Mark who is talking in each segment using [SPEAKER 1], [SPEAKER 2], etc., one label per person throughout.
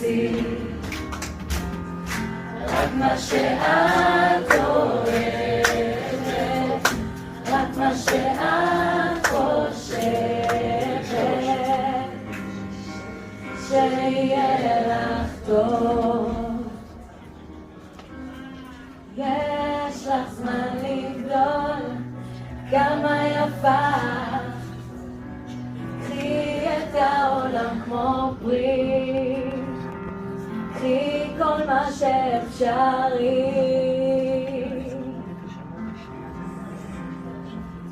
[SPEAKER 1] תעשי רק מה שאת אוהבת, רק מה שאת חושבת, שיהיה לך טוב. יש לך זמן לגדול, כמה יפה, קחי את העולם כמו פרי, קחי כל מה שאפשרי.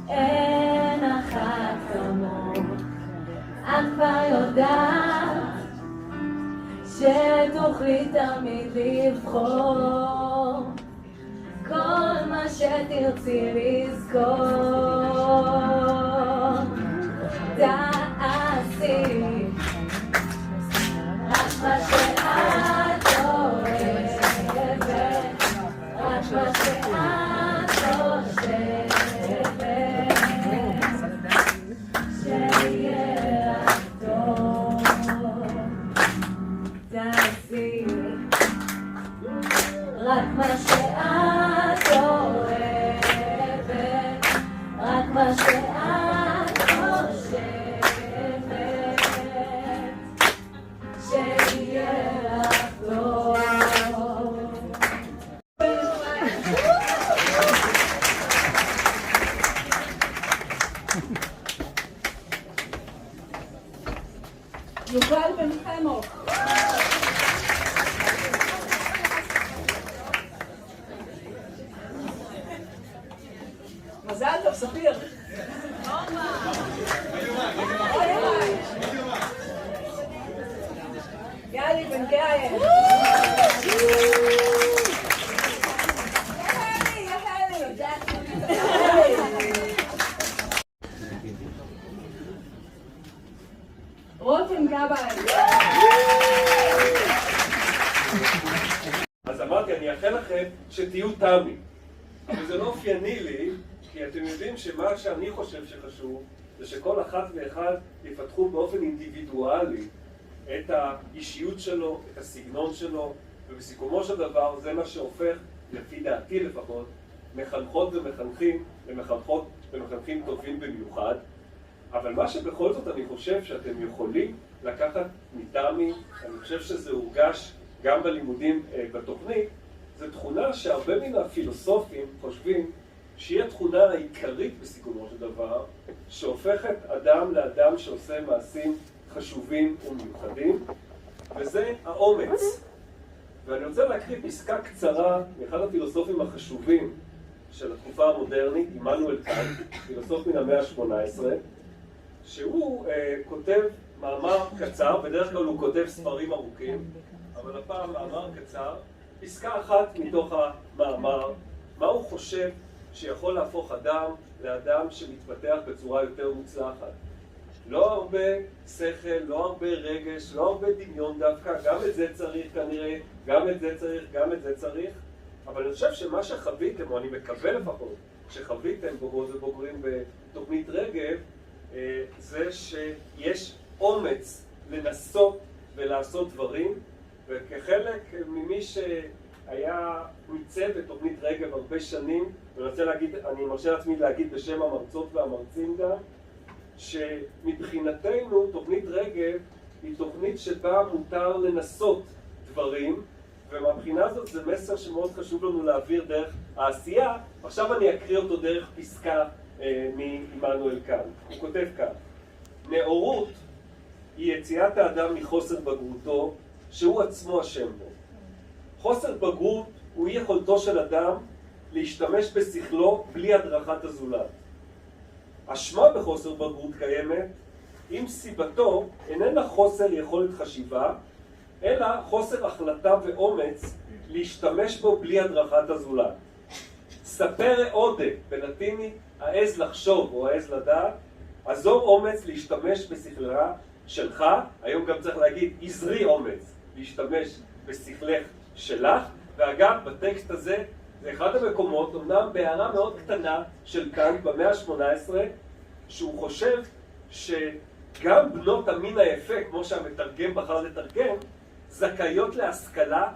[SPEAKER 1] אין אחת כמוך, את כבר יודעת שתוכלי תמיד לבחור כל מה שתרצי לזכור. תעשי רק מה שאת אוהבת, רק מה שאת חושבת, שיהיה לך טוב. תעשי רק מה שאת אוהבת, רק מה שאת חושבת, שיהיה לך טוב.
[SPEAKER 2] יובל בן חמו. מזל טוב, ספיר. יאלי בן קאיה. רותם גבאי.
[SPEAKER 3] אז אמרתי, אני אאחל לכם שתהיו תמי. אבל זה לא אופייני לי, כי אתם יודעים שמה שאני חושב שחשוב זה שכל אחת ואחד יפתחו באופן אינדיבידואלי את האישיות שלו, את הסגנון שלו, ובסיכומו של דבר זה מה שהופך, לפי דעתי לפחות, מחנכות ומחנכים למחנכות ומחנכים טובים במיוחד. אבל מה שבכל זאת אני חושב שאתם יכולים לקחת מתמי, אני חושב שזה הורגש גם בלימודים בתוכנית, זו תכונה שהרבה מן הפילוסופים חושבים שהיא התכונה העיקרית בסיכומו של דבר, שהופכת אדם לאדם שעושה מעשים חשובים ומיוחדים, וזה האומץ. ואני רוצה להקריא פסקה קצרה מאחד הפילוסופים החשובים של התקופה המודרנית, עמנואל קאנט, פילוסוף מן המאה ה-18, שהוא כותב מאמר קצר, בדרך כלל הוא כותב ספרים ארוכים, אבל הפעם מאמר קצר, פסקה אחת מתוך המאמר, מה הוא חושב שיכול להפוך אדם לאדם שמתפתח בצורה יותר מוצלחת. לא הרבה שכל, לא הרבה רגש, לא הרבה דמיון דווקא, גם את זה צריך כנראה, גם את זה צריך, גם את זה צריך, אבל אני חושב שמה שחוויתם, או אני מקווה לפחות, שחוויתם בוגרות ובוגרים בתוכנית רגב, זה שיש אומץ לנסות ולעשות דברים, וכחלק ממי שהיה ניצב בתוכנית רגב הרבה שנים, אני מרשה לעצמי להגיד בשם המרצות והמרצים גם, שמבחינתנו תוכנית רגב היא תוכנית שבה מותר לנסות דברים, ומבחינה הזאת זה מסר שמאוד חשוב לנו להעביר דרך העשייה. עכשיו אני אקריא אותו דרך פסקה מעמנואל קאנט. הוא כותב כך: נאורות היא יציאת האדם מחוסר בגרותו שהוא עצמו אשם בו. חוסר בגרות הוא אי יכולתו של אדם להשתמש בשכלו בלי הדרכת הזולת. אשמה בחוסר בגרות קיימת אם סיבתו איננה חוסר יכולת חשיבה, אלא חוסר החלטה ואומץ להשתמש בו בלי הדרכת הזולת. ספרה אודה, בלטינית העז לחשוב או העז לדעת, עזור אומץ להשתמש בשכלך שלך, היום גם צריך להגיד עזרי אומץ להשתמש בשכלך שלך. ואגב, בטקסט הזה זה אחד המקומות, אמנם בהערה מאוד קטנה של קאנט במאה ה-18, שהוא חושב שגם בנות המין היפה, כמו שהמתרגם בחר לתרגם, זכאיות להשכלה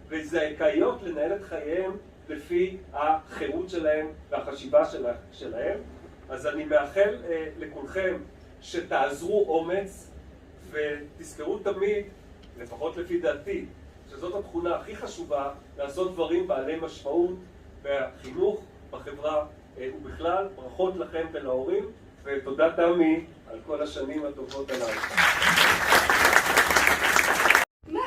[SPEAKER 3] וזכאיות לנהל את חייהם לפי החירות שלהם והחשיבה שלהם. אז אני מאחל לכולכם שתעזרו אומץ ותזכרו תמיד, לפחות לפי דעתי, שזאת התכונה הכי חשובה, לעשות דברים בעלי משמעות בחינוך, בחברה ובכלל. ברכות לכם ולהורים, ותודה תמי על כל השנים הטובות הללו.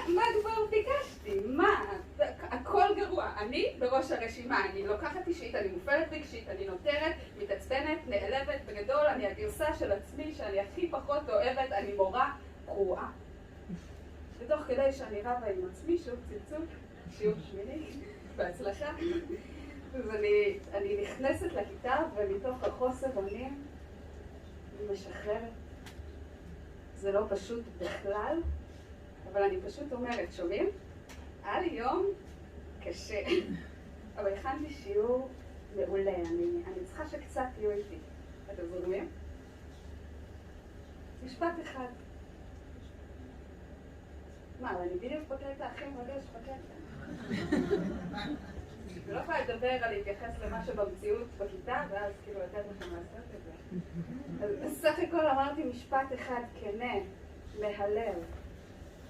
[SPEAKER 2] מה כבר ביקשתי? מה? הכל גרוע. אני בראש הרשימה, אני לוקחת אישית, אני מופלת רגשית, אני נותרת, מתעצבנת, נעלבת, בגדול, אני הגרסה של עצמי שאני הכי פחות אוהבת, אני מורה גרועה. ותוך כדי שאני רבה עם עצמי, שוב צלצול, שיעור שמיני, בהצלחה. אז אני נכנסת לכיתה ומתוך החוסר אונים אני משחררת. זה לא פשוט בכלל, אבל אני פשוט אומרת, שומעים? היה לי יום קשה, אבל הכנתי שיעור מעולה, אני צריכה שקצת תהיו איתי. אתם זורמים? משפט אחד. מה, אבל אני בדיוק בקטע הכי מרגש בקטע. אני לא יכולה לדבר על להתייחס למה שבמציאות בכיתה, ואז כאילו לתת לכם לעשות את זה. אז בסך הכל אמרתי משפט אחד כנה, מהלב.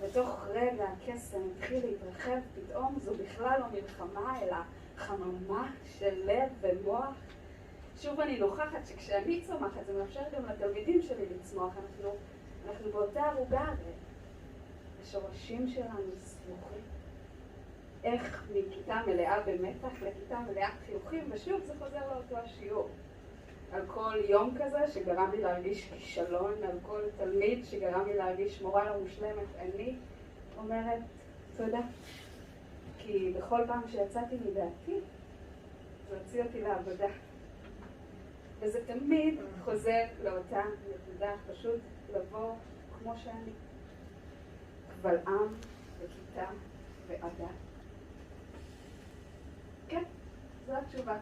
[SPEAKER 2] בתוך רגע הקסם התחיל להתרחב, פתאום זו בכלל לא מלחמה, אלא חממה של לב ומוח. שוב אני נוכחת שכשאני צומחת, זה מאפשר גם לתלמידים שלי לצמוח. אנחנו באותה ערוגה הרי. השורשים שלנו סמוכים. איך מכיתה מלאה במתח לכיתה מלאה חיוכים, ושוב זה חוזר לאותו השיעור. על כל יום כזה שגרם לי להרגיש כישלון, על כל תלמיד שגרם לי להרגיש מורה לא מושלמת, אני אומרת תודה. כי בכל פעם שיצאתי מדעתי, זה הוציא אותי לעבודה. וזה תמיד חוזר לאותה נקודה, פשוט לבוא כמו שאני. קבל עם וכיתה ועדה. כן, זו התשובה.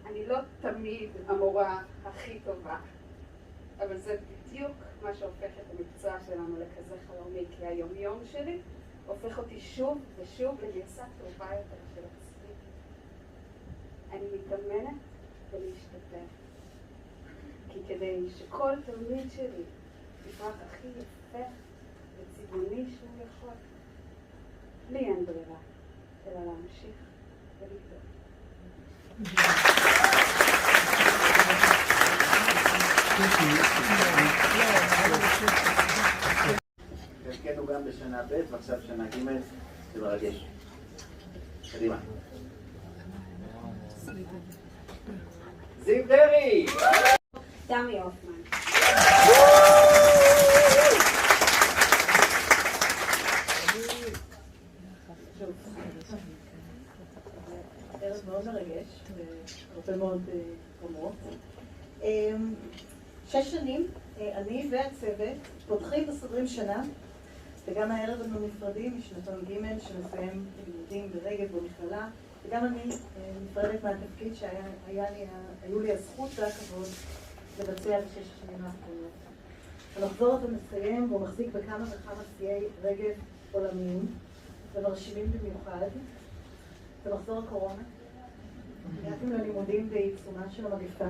[SPEAKER 2] אני לא תמיד המורה הכי טובה, אבל זה בדיוק מה שהופך את המקצוע שלנו לכזה חלומי, כי היומיום שלי הופך אותי שוב ושוב לגרסה טובה יותר של עצמי. אני מתאמנת ולהשתפר, כי כדי שכל תלמיד שלי יפרח הכי יפה וצבעוני שהוא יכול, לי אין ברירה, אלא להמשיך ולבדוק.
[SPEAKER 4] חלקנו גם בשנה ב' ועכשיו שנה ג', זה מרגש. קדימה. זיו דרעי!
[SPEAKER 1] תמי הופמן.
[SPEAKER 5] ערב מאוד מרגש, והרבה מאוד רמות. 6 שנים, אני והצוות פותחים וסוגרים שנה, וגם הערב אנו נפרדים משנתון ג' שמסיים לימודים ברגב במכללה, וגם אני נפרדת מהתפקיד שהיו לי הזכות והכבוד לבצע ב6 השנים האחרונות. הנחזור ומסיים והוא מחזיק בכמה וכמה שיאי רגב עולמיים ומרשימים במיוחד. זה מחזור הקורונה. הגעתם ללימודים בעיצומה של המגפה.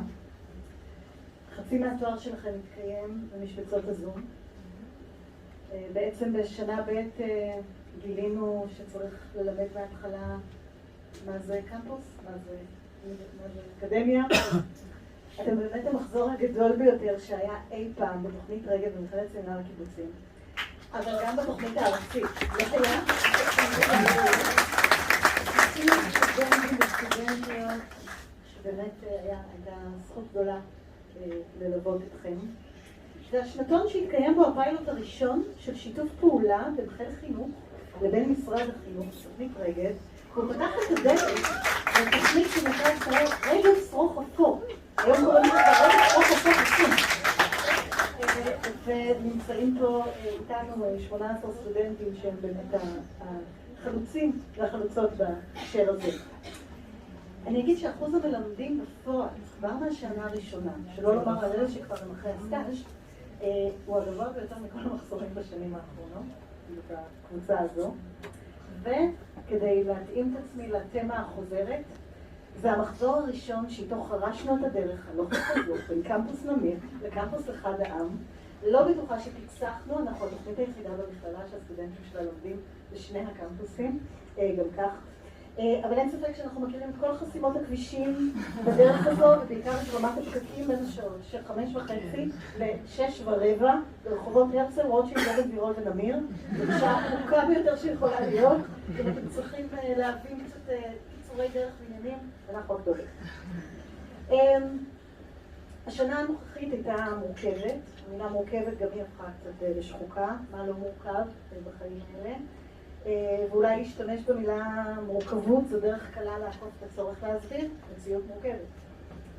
[SPEAKER 5] חצי מהתואר שלכם מתקיים במשבצות הזום. בעצם בשנה ב' גילינו שצריך ללמד מההתחלה מה זה קמפוס, מה זה אקדמיה. אתם באמת המחזור הגדול ביותר שהיה אי פעם בתוכנית רגב במכללת סמינר הקיבוצים. אבל גם בתוכנית הארצית. לא היה? סטודנטים וסטודנטיות, שבאמת הייתה זכות גדולה ללוות אתכם. זה השנתון שהתקיים בו הפיילוט הראשון של שיתוף פעולה בין חיל חינוך לבין משרד החינוך, תוכנית רגב, והוא פתח את הדלת לתוכנית שנקראת רגב שרוך אפור. היום קוראים לזה רגב שרוך אפור עצום. ונמצאים פה איתנו 18 סטודנטים שהם באמת החלוצים והחלוצות בהקשר הזה. אני אגיד שאחוז המלמדים בפועל, כבר מהשנה הראשונה, שלא לומר על אלה שכבר הם אחרי הסטאז', הוא הגבוה ביותר מכל המחזורים בשנים האחרונות. בקבוצה הזו. וכדי להתאים את עצמי לתמה החוזרת, זה המחזור הראשון שאיתו חרשנו את הדרך הלוך וחזור בין קמפוס נמיר לקמפוס אחד העם. לא בטוחה שפיצחנו, אנחנו התוכנית היחידה במכללה שהסטודנטים שלה לומדים בשני הקמפוסים, גם כך. אבל אין ספק שאנחנו מכירים את כל חסימות הכבישים בדרך הזו, ובעיקר את רמת הפקקים בין השעות של 5:30 ל-6:15 ברחובות הרצל, רוטשילד, אבן גבירול ונמיר. זו שעה ארוכה ביותר שיכולה להיות, אם אתם צריכים להבין קצת קיצורי דרך ועניינים, אנחנו הגדולים. השנה הנוכחית הייתה מורכבת, המילה מורכבת גם היא הפכה קצת לשחוקה, מה לא מורכב בחיים האלה. ואולי להשתמש במילה מורכבות זו דרך קלה לעקוף את הצורך להסביר מציאות מורכבת.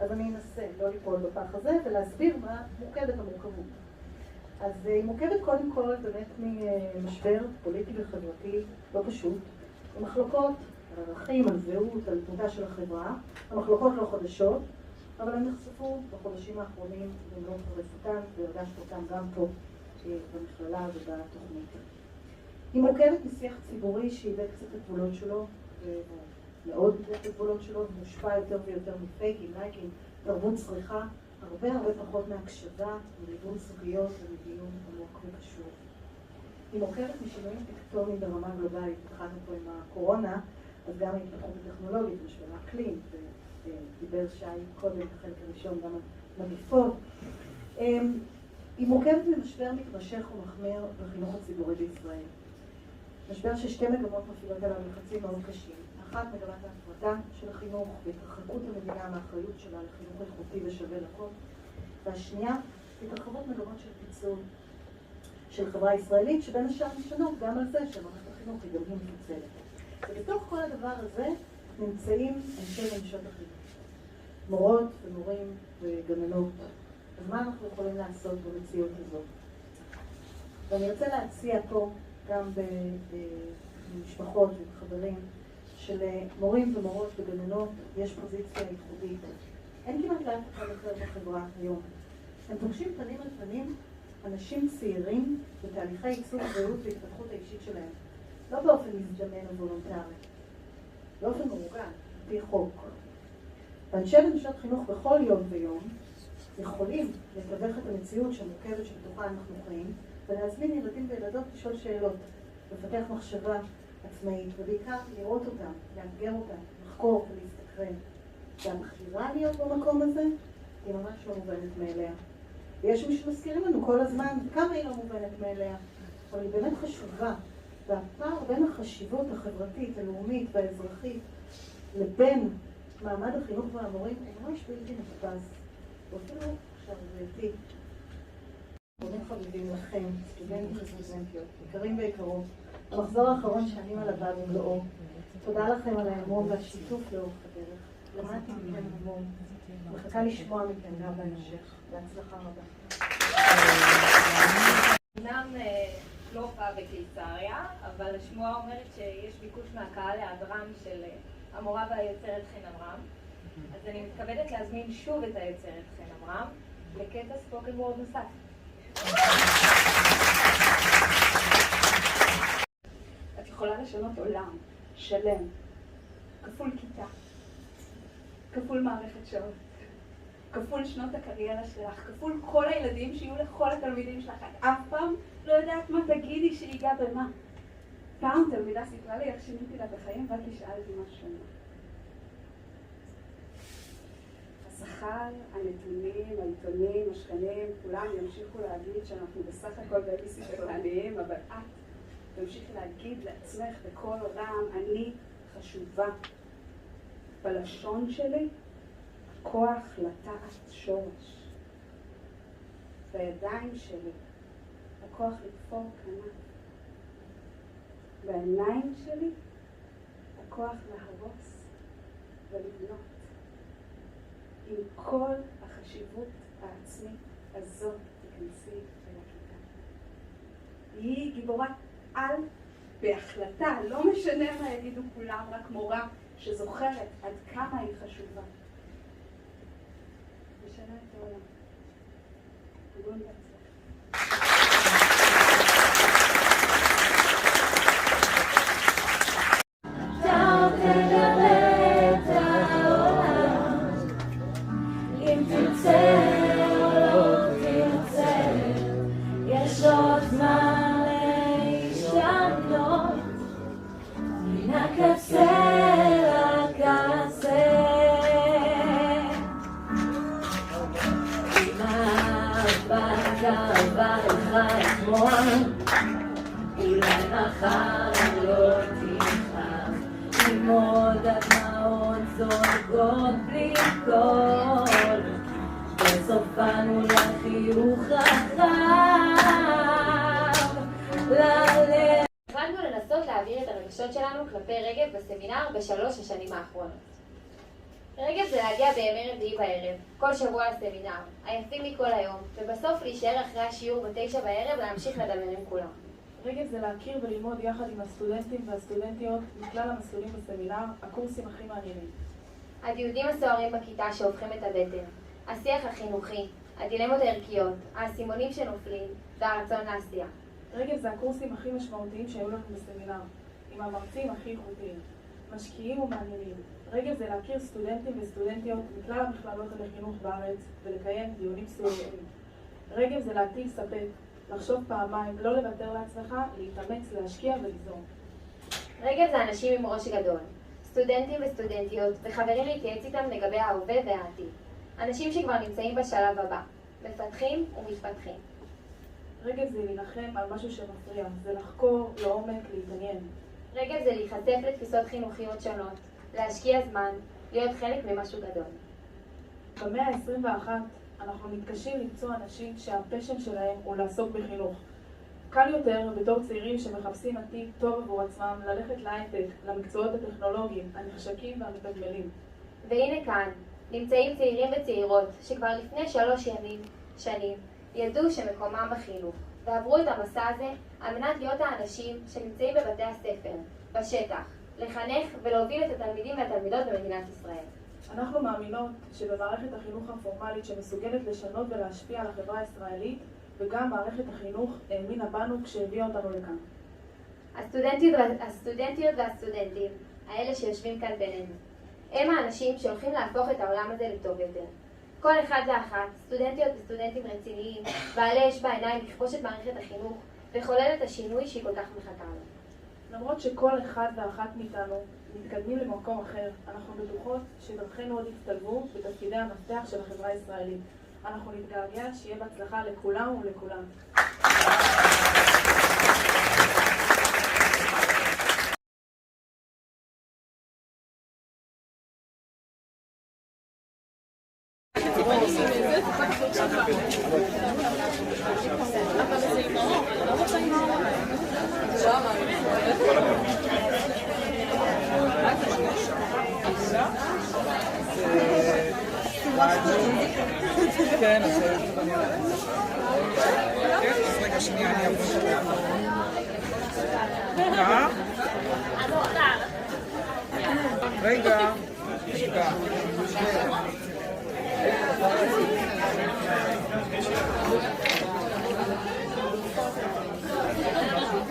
[SPEAKER 5] אז אני אנסה לא ליפול בפח הזה ולהסביר מה מורכבת המורכבות. אז היא מורכבת קודם כל באמת ממשבר פוליטי וחברתי לא פשוט, עם מחלוקות על ערכים, על זהות, על תמותה של החברה. המחלוקות לא חדשות, אבל הן נחשפו בחודשים האחרונים במלוא חריפותן, והרגשת אותן גם פה במכללה ובתוכנית. היא מורכבת משיח ציבורי שאיבד קצת את הגבולות שלו, מאוד איבד את הגבולות שלו, מושפע יותר ויותר מפייקים, לייקים, תרבות צריכה, הרבה פחות מהקשבה, מליבון סוגיות ומדיון עמוק וקשור. היא מורכבת משינויים טקטוניים ברמה גלובלית, התחלנו פה עם הקורונה, אז גם ההתפתחות הטכנולוגית, משבר האקלים, ודיבר שי קודם בחלק הראשון גם על מגיפות. היא מורכבת ממשבר מתמשך ומחמיר בחינוך הציבורי בישראל. משבר ששתי מגמות מפעילות עליו לחצים מאוד קשים. אחת, מגמת ההפרטה של החינוך והתרחקות המדינה מהאחריות שלה לחינוך איכותי ושווה לכל. והשנייה, התרחבות מגמות של פיצול של חברה ישראלית, שבין השאר נשענות גם על זה שמערכת החינוך היא גם היא מפוצלת. ובתוך כל הדבר הזה נמצאים אנשי ונשות החינוך. מורות ומורים וגננות. אז מה אנחנו יכולים לעשות במציאות הזאת? ואני רוצה להציע פה גם במשפחות ובחברים שלמורים ומורות וגננות יש פוזיציה ייחודית. אין כמעט לאף אחד אחר בחברה היום. הם פוגשים פנים על פנים אנשים צעירים בתהליכי עיצוב זהות והתפתחות האישית שלהם. לא באופן מזדמן וולונטרי, באופן מאורגן, על פי חוק. ואנשי ונשות חינוך בכל יום ויום יכולים לתווך את המציאות שמורכבת שבתוכה אנחנו חיים, ולהזמין ילדים וילדות לשאול שאלות, לפתח מחשבה עצמאית, ובעיקר לראות אותם, לאתגר אותם, לחקור ולהסתקרן. והבחירה להיות במקום הזה היא ממש לא מובנת מאליה. ויש מי שמזכירים לנו כל הזמן כמה היא לא מובנת מאליה, אבל היא באמת חשובה. והפער בין החשיבות החברתית, הלאומית והאזרחית לבין מעמד החינוך והמורים הוא ממש בלתי נתפס. ואפילו שערורייתי. בונים חביבים לכם, סטודנטים וסטודנטיות, יקרים ויקרות, המחזור האחרון שאני מלווה במלואו. תודה לכם על האמון והשיתוף לאורך הדרך. למדתי מכם המון. מחכה לשמוע מכם גם בהמשך. בהצלחה רבה.
[SPEAKER 2] אמנם לא הופעה בקיסריה, אבל השמועה אומרת שיש ביקוש מהקהל להיעדרם של המורה והיוצרת חן אברהם. אז אני מתכבדת להזמין שוב את היוצרת חן אברהם לקטע ספוקן וורד נוסף.
[SPEAKER 1] את יכולה לשנות עולם שלם, כפול כיתה, כפול מערכת שעות, כפול שנות הקריירה שלך, כפול כל הילדים שיהיו לכל התלמידים שלך. את אף פעם לא יודעת מה תגידי שיגע במה. פעם תלמידה סיפרה לי איך שיניתי לה בחיים ואת תשאלתי משהו. השכר, הנתונים, העיתונים, השכנים, כולם ימשיכו להגיד שאנחנו בסך הכל בייביסיטר לעניים, אבל את תמשיכי להגיד לעצמך בכל רם, אני חשובה. בלשון שלי, כוח לטעת שורש. בידיים שלי, הכוח לתפור כנף. בעיניים שלי, הכוח להרוס ולבנות. עם כל החשיבות העצמית הזאת תכנסי אל הכיתה. היא גיבורת על בהחלטה, לא משנה מה יגידו כולם, רק מורה שזוכרת עד כמה היא חשובה. משנה את העולם. תודה בהצלחה.
[SPEAKER 6] מחר לא תיחם, ללמוד הדמעות זולגות בלי קול, וסופנו לחיוך רחב ללב.
[SPEAKER 7] החלטנו לנסות להעביר את הרגשות שלנו כלפי רגב בסמינר בשלוש השנים האחרונות. רגב זה להגיע בימי רביעי בערב, כל שבוע לסמינר, עייפים מכל היום, ובסוף להישאר אחרי השיעור ב9 בערב להמשיך לדבר עם כולם.
[SPEAKER 8] רגב זה להכיר וללמוד יחד עם הסטודנטים והסטודנטיות מכלל המסלולים בסמינר, הקורסים הכי מעניינים.
[SPEAKER 7] הדיונים הסוערים בכיתה שהופכים את הבטן, השיח החינוכי, הדילמות הערכיות, האסימונים שנופלים והרצון לעשייה.
[SPEAKER 8] רגב זה הקורסים הכי משמעותיים שהיו לנו בסמינר, עם המרצים הכי איכותיים, משקיעים ומעניינים. רגב זה להכיר סטודנטים וסטודנטיות מכלל המכללות לחינוך בארץ ולקיים דיונים סוערים. רגב זה להטיל ספק, לחשוב פעמיים, לא לוותר לעצמך, להתאמץ, להשקיע וליזום.
[SPEAKER 7] רגב זה אנשים עם ראש גדול, סטודנטים וסטודנטיות וחברים להתייעץ איתם לגבי ההווה והעתיד. אנשים שכבר נמצאים בשלב הבא, מפתחים ומתפתחים.
[SPEAKER 8] רגב זה להילחם על משהו שמפריע, זה לחקור, לעומק, להתעניין.
[SPEAKER 7] רגב זה להיחשף לתפיסות חינוכיות שונות, להשקיע זמן, להיות חלק ממשהו גדול.
[SPEAKER 8] במאה ה-21 אנחנו מתקשים למצוא אנשים שהפשן שלהם הוא לעסוק בחינוך. קל יותר בתור צעירים שמחפשים עתיד טוב עבור עצמם ללכת להייטק, למקצועות הטכנולוגיים, הנחשקים והמתגמלים.
[SPEAKER 7] והנה כאן נמצאים צעירים וצעירות שכבר לפני 3 שנים ידעו שמקומם בחינוך, ועברו את המסע הזה על מנת להיות האנשים שנמצאים בבתי הספר, בשטח, לחנך ולהוביל את התלמידים והתלמידות במדינת ישראל.
[SPEAKER 8] אנחנו מאמינות שבמערכת החינוך הפורמלית שמסוגלת לשנות ולהשפיע על החברה הישראלית, וגם מערכת החינוך האמינה בנו כשהביאה אותנו לכאן.
[SPEAKER 7] הסטודנטיות והסטודנטים, האלה שיושבים כאן בינינו, הם האנשים שהולכים להפוך את העולם הזה לטוב יותר. כל אחד ואחת, סטודנטיות וסטודנטים רציניים, בעלי אש בעיניים לכבוש את מערכת החינוך ולחולל את השינוי שהיא כל כך מחכה לו.
[SPEAKER 8] למרות שכל אחד ואחת מאיתנו מתקדמים למקום אחר, אנחנו בטוחות שדרכינו עוד יצטלבו בתפקידי המפתח של החברה הישראלית. אנחנו נתגעגע שיהיה בהצלחה לכולם ולכולם.
[SPEAKER 9] כן, אז רגע שנייה, אני אבוא. רגע, רגע.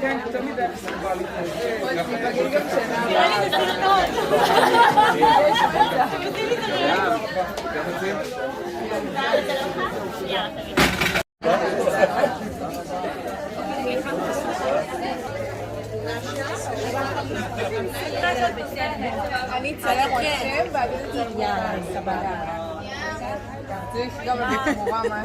[SPEAKER 9] כן, תמיד היה סבבה לי. אנחנו נגיד גם שינה. נראה לי בסרטון. גם את זה?
[SPEAKER 2] אני אצייר אתכם ואני אצייר. יאללה, סבבה. צריך גם את המורה מה